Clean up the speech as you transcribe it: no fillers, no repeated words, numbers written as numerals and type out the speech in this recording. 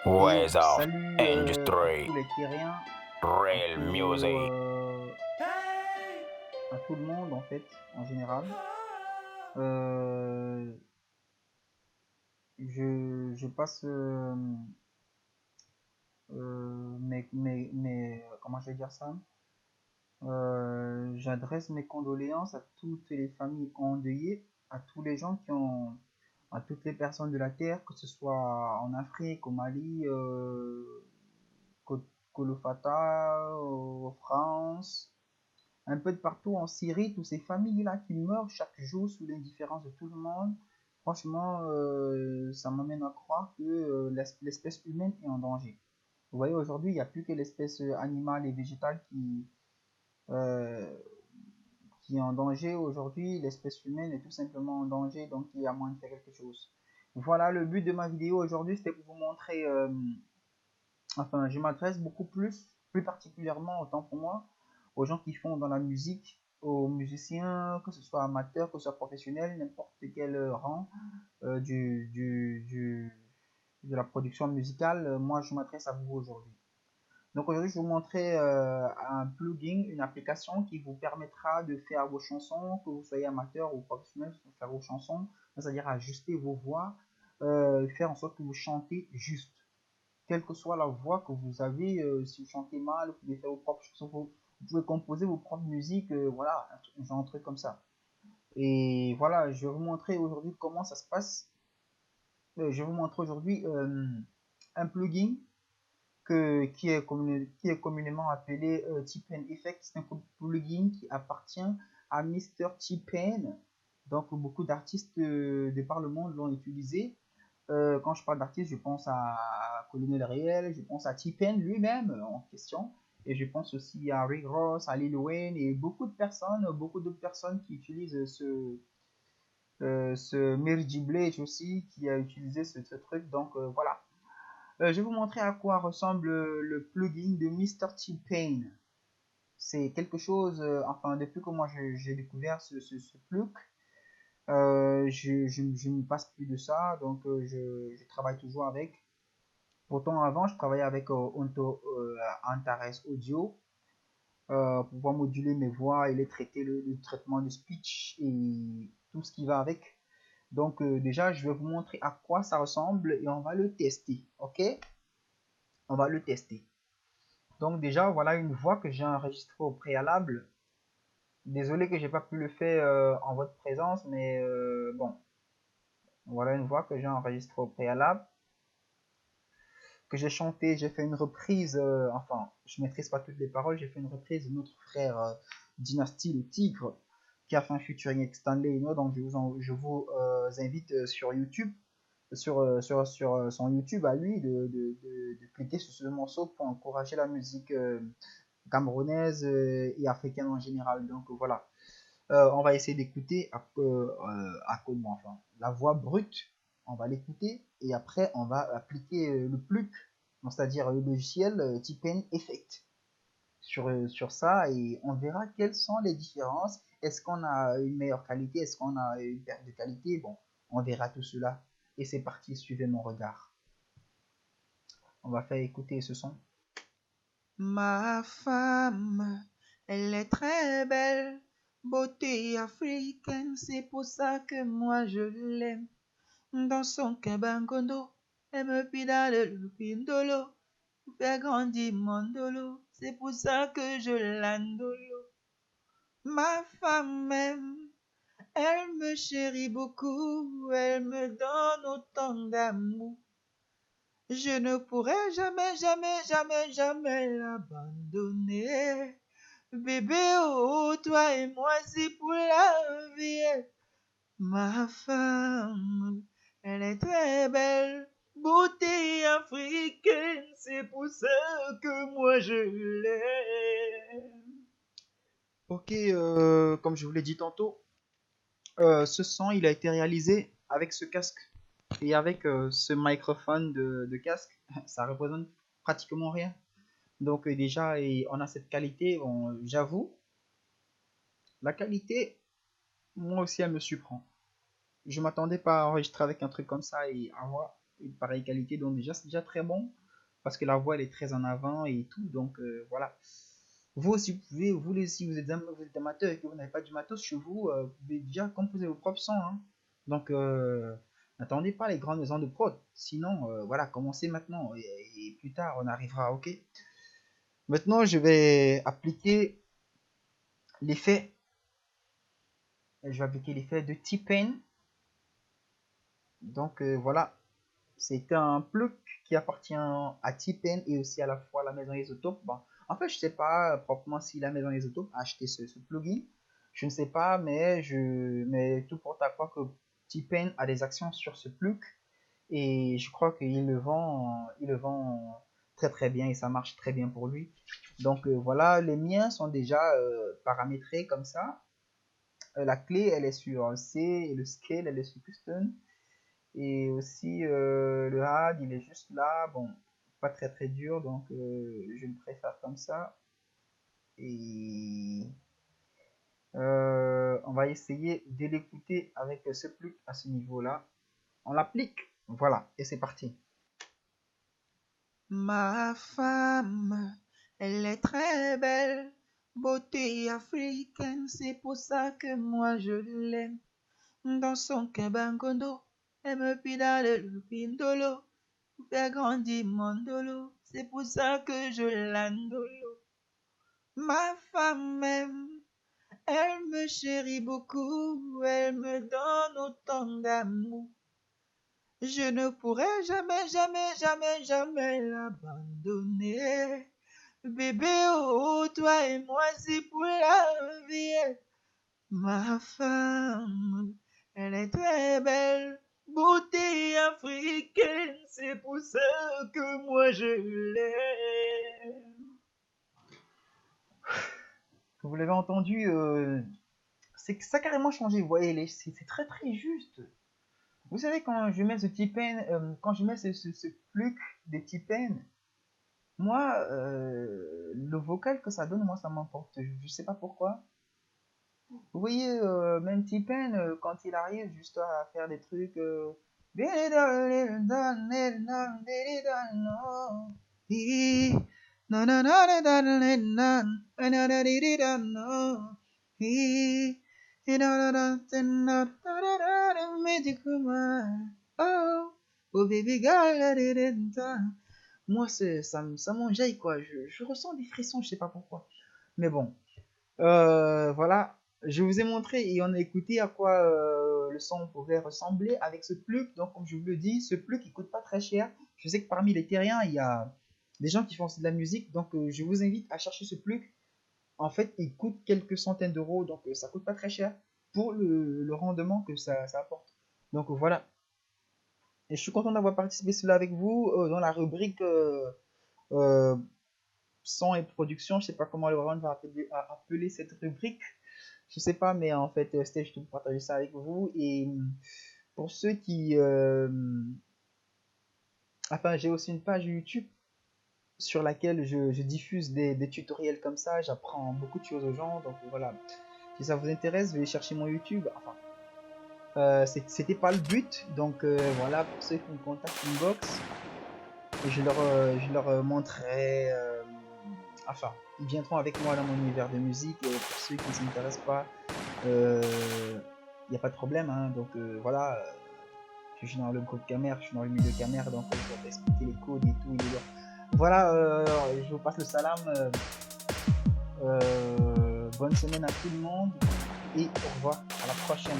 Where's up? Salut à Industry, tous les terriens, et real plutôt music. à tout le monde en fait, en général. Euh, je passe comment je vais dire ça? J'adresse mes condoléances à toutes les familles endeuillées, à tous les gens à toutes les personnes de la terre, que ce soit en Afrique, au Mali, Kolofata, en France, un peu de partout en Syrie, toutes ces familles-là qui meurent chaque jour sous l'indifférence de tout le monde. Franchement, ça m'amène à croire que l'espèce humaine est en danger. Vous voyez, aujourd'hui, il n'y a plus que l'espèce animale et végétale euh, qui est en danger. Aujourd'hui, l'espèce humaine est tout simplement en danger, donc il y a moyen de faire quelque chose. Voilà, le but de ma vidéo aujourd'hui, c'était pour vous montrer, enfin, je m'adresse beaucoup plus particulièrement, autant pour moi, aux gens qui font dans la musique, aux musiciens, que ce soit amateurs, que ce soit professionnels, n'importe quel rang de la production musicale. Moi, je m'adresse à vous aujourd'hui. Donc aujourd'hui, je vais vous montrer un plugin, une application qui vous permettra de faire vos chansons, que vous soyez amateur ou professionnel, faire vos chansons, c'est-à-dire ajuster vos voix, faire en sorte que vous chantez juste. Quelle que soit la voix que vous avez, si vous chantez mal, vous pouvez faire vos propres chansons, vous pouvez composer vos propres musiques, voilà, genre un truc comme ça. Et voilà, je vais vous montrer aujourd'hui comment ça se passe. Je vais vous montrer aujourd'hui un plugin qui est communément appelé T-Pain Effect. C'est un plugin qui appartient à Mr. T-Pain. Donc beaucoup d'artistes de par le monde l'ont utilisé. Quand je parle d'artiste, je pense à Colonel Réel, je pense à T-Pain lui-même en question, et je pense aussi à Rick Ross, à Lil Wayne et beaucoup d'autres personnes qui utilisent ce Mary Blige aussi, qui a utilisé ce truc. Donc voilà. Je vais vous montrer à quoi ressemble le plugin de Mr. T-Pain. C'est quelque chose, enfin depuis que moi j'ai découvert ce plug, je ne passe plus de ça, donc je travaille toujours avec. Pourtant, avant, je travaillais avec Antares Audio pour pouvoir moduler mes voix et les traiter, le traitement de speech et tout ce qui va avec. Donc, déjà, je vais vous montrer à quoi ça ressemble et on va le tester. Ok? On va le tester. Donc, déjà, voilà une voix que j'ai enregistrée au préalable. Désolé que j'ai pas pu le faire en votre présence, mais bon, voilà une voix que j'ai enregistrée au préalable, que j'ai chanté, j'ai fait une reprise, enfin, je maîtrise pas toutes les paroles, j'ai fait une reprise de notre frère Dynasty le Tigre, qui a fait un featuring avec Stanley Eno, donc je vous invite sur YouTube, sur son YouTube à lui, de cliquer sur ce morceau pour encourager la musique camerounaise et africaine en général. Donc voilà, on va essayer d'écouter enfin, la voix brute, on va l'écouter et après on va appliquer le plug, c'est-à-dire le logiciel T-Pain Effect sur ça et on verra quelles sont les différences. Est-ce qu'on a une meilleure qualité? Est-ce qu'on a une perte de qualité? Bon, on verra tout cela. Et c'est parti, suivez mon regard. On va faire écouter ce son. Ma femme, elle est très belle, beauté africaine, c'est pour ça que moi je l'aime. Dans son cabangondo, elle me pidale le pindolo, fait grandir mon dolo, c'est pour ça que je l'andolo. Ma femme même, elle me chérit beaucoup, elle me donne autant d'amour. Je ne pourrai jamais, jamais, jamais, jamais l'abandonner. Bébé, oh, toi et moi, c'est pour la vie. Ma femme, elle est très belle, beauté africaine, c'est pour ça que moi je l'aime. Ok, comme je vous l'ai dit tantôt, ce son il a été réalisé avec ce casque et avec ce microphone de casque. Ça représente pratiquement rien. Donc déjà, et on a cette qualité, bon, j'avoue, la qualité, moi aussi, elle me surprend. Je m'attendais pas à enregistrer avec un truc comme ça et à voir. et de pareille qualité, donc déjà c'est déjà très bon parce que la voix elle est très en avant et tout, donc voilà. Vous aussi, vous pouvez, si vous êtes amateur et que vous n'avez pas du matos chez vous, vous pouvez déjà composer vos propres sons, hein. Donc, n'attendez pas les grandes maisons de prod. Sinon, voilà, commencez maintenant et plus tard, on arrivera, ok? Maintenant, je vais appliquer l'effet. Je vais appliquer l'effet de T-Pain. Donc, voilà, c'est un plug qui appartient à T-Pain et aussi à la fois à la maison Isotope. Bon, en fait, je sais pas proprement si la maison Isotope a acheté ce plugin. Je ne sais pas, mais tout porte à croire que T-Pain a des actions sur ce plug et je crois il le vend très très bien et ça marche très bien pour lui. Donc voilà, les miens sont déjà paramétrés comme ça. La clé, elle est sur C et le scale, elle est sur custom. Et aussi, le HUD, il est juste là. Bon, pas très très dur, donc je le préfère comme ça. Et on va essayer de l'écouter avec ce plug à ce niveau-là. On l'applique. Voilà, et c'est parti. Ma femme, elle est très belle, beauté africaine, c'est pour ça que moi je l'aime. Dans son cabangondo, elle me pidale le pindolo, pour faire grandir mon dolo, c'est pour ça que je l'andolo. Ma femme, elle me chérit beaucoup, elle me donne autant d'amour. Je ne pourrai jamais, jamais, jamais, jamais l'abandonner. Bébé, oh, toi et moi, c'est pour la vie. Ma femme, elle est très belle, beauté africaine, c'est pour ça que moi je l'aime. Vous l'avez entendu, c'est que ça a carrément changé. Vous voyez, c'est très très juste. Vous savez, quand je mets ce T-Pain, quand je mets ce plug de T-Pain, moi, le vocal que ça donne, moi, ça m'emporte. Je sais pas pourquoi. Vous voyez, même T-Pain, quand il arrive juste à faire des trucs. Oh baby girl, Moi, ça m'enjaille, quoi. Je ressens des frissons, je sais pas pourquoi. Mais bon. Voilà, je vous ai montré et on a écouté à quoi le son pouvait ressembler avec ce plug. Donc, comme je vous le dis, ce plug il coûte pas très cher. Je sais que parmi les terriens, il y a des gens qui font aussi de la musique. Donc, je vous invite à chercher ce plug. En fait, il coûte quelques centaines d'euros. Donc, ça coûte pas très cher pour le rendement que ça apporte. Donc, voilà. Et je suis content d'avoir participé cela avec vous dans la rubrique euh, son et production. Je sais pas comment le Rowan va appeler cette rubrique. Je sais pas, mais en fait, c'était juste pour partager ça avec vous. Et pour ceux qui... Enfin, j'ai aussi une page YouTube sur laquelle je diffuse des tutoriels comme ça. J'apprends beaucoup de choses aux gens. Donc voilà, si ça vous intéresse, veuillez chercher mon YouTube. Enfin, c'était pas le but. Donc voilà, pour ceux qui me contactent inbox, je leur montrerai... enfin, ils viendront avec moi dans mon univers de musique. Et pour ceux qui ne s'intéressent pas, il n'y a pas de problème, hein. Donc voilà, je suis dans le code camère, je suis dans le milieu camère, donc je vais expliquer les codes et tout. Voilà, je vous passe le salam. Bonne semaine à tout le monde et au revoir, à la prochaine.